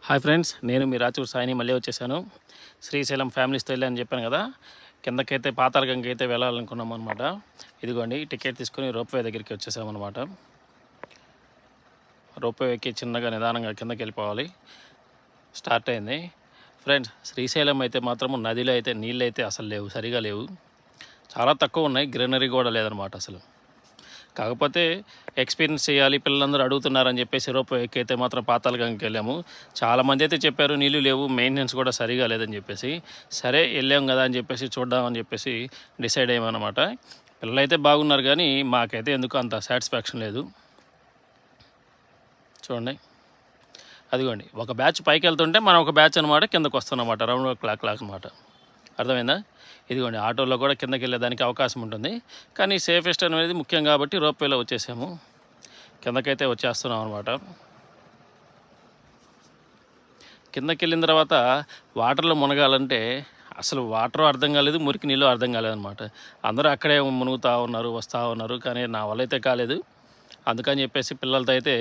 Hi friends, నేను మీ రాచూరు సాయిని మళ్ళీ వచ్చేసాను. శ్రీశైలం ఫ్యామిలీస్తో వెళ్ళి అని చెప్పాను కదా, కిందకైతే పాతాళగంగకి అయితే వెళ్ళాలనుకున్నాం అనమాట. ఇదిగోండి టికెట్ తీసుకొని రోప్వే దగ్గరికి వచ్చేసామన్నమాట. రోప్వే ఎక్కి చిన్నగా నిదానంగా కిందకి వెళ్ళిపోవాలి. స్టార్ట్ అయింది ఫ్రెండ్స్. శ్రీశైలం అయితే మాత్రం నదిలో అయితే నీళ్ళు అయితే అసలు లేవు, సరిగా లేవు, చాలా తక్కువ ఉన్నాయి. గ్రీనరీ కూడా లేదనమాట అసలు. కాకపోతే ఎక్స్పీరియన్స్ చేయాలి, పిల్లలందరూ అడుగుతున్నారని చెప్పేసి రోప్వే ఎక్కైతే మాత్రం పాతాళగంగకి వెళ్ళాము. చాలామంది అయితే చెప్పారు నీళ్ళు లేవు, మెయింటెనెన్స్ కూడా సరిగా లేదని చెప్పేసి. సరే వెళ్ళాం కదా అని చెప్పేసి చూద్దామని చెప్పేసి డిసైడ్ అయ్యామన్నమాట. పిల్లలైతే బాగున్నారు కానీ మాకైతే ఎందుకు అంత సాటిస్ఫాక్షన్ లేదు. చూడండి, అదిగోండి ఒక బ్యాచ్ పైకి వెళ్తుంటే మనం ఒక బ్యాచ్ అనమాట కిందకు వస్తున్నమాట, రౌండ్ క్లాక్ అనమాట. అర్థమైందా? ఇదిగోండి ఆటోలో కూడా కిందకి వెళ్ళేదానికి అవకాశం ఉంటుంది, కానీ సేఫెస్ట్ అనేది ముఖ్యం కాబట్టి రోప్వేలో వచ్చేసాము. కిందకైతే వచ్చేస్తున్నాం అనమాట. కిందకి వెళ్ళిన తర్వాత వాటర్లో మునగాలంటే అసలు వాటర్ అర్థం కాలేదు, మురికి నీళ్ళు అర్థం కాలేదన్నమాట. అందరూ అక్కడే మునుగుతూ ఉన్నారు, వస్తూ ఉన్నారు, కానీ నా వల్ల అయితే కాలేదు. అందుకని చెప్పేసి పిల్లలతో అయితే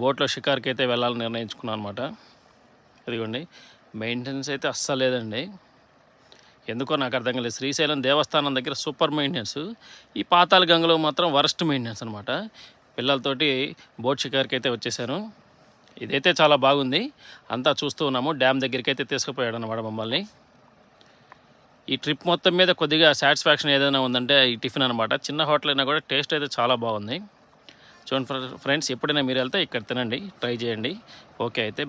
బోట్లో షికార్కి అయితే వెళ్ళాలని నిర్ణయించుకున్నాను అనమాట. ఇదిగోండి మెయింటెనెన్స్ అయితే అస్సలు లేదండి, ఎందుకో నాకు అర్థం కాలేదు. శ్రీశైలం దేవస్థానం దగ్గర సూపర్ మెయింటెనెన్స్, ఈ పాతాళగంగలో మాత్రం వరస్ట్ మెయింటెనెన్స్ అనమాట. పిల్లలతోటి బోట్ షికార్కి అయితే వచ్చేసాను. ఇదైతే చాలా బాగుంది, అంతా చూస్తూ ఉన్నాము. డ్యామ్ దగ్గరికి అయితే తీసుకుపోయాడు అనమాట మమ్మల్ని. ఈ ట్రిప్ మొత్తం మీద కొద్దిగా సాటిస్ఫాక్షన్ ఏదైనా ఉందంటే ఈ టిఫిన్ అనమాట. చిన్న హోటల్ అయినా కూడా టేస్ట్ అయితే చాలా బాగుంది. చూడండి ఫ్రెండ్స్, ఎప్పుడైనా మీరు వెళ్తే ఇక్కడ తినండి, ట్రై చేయండి. ఓకే అయితే.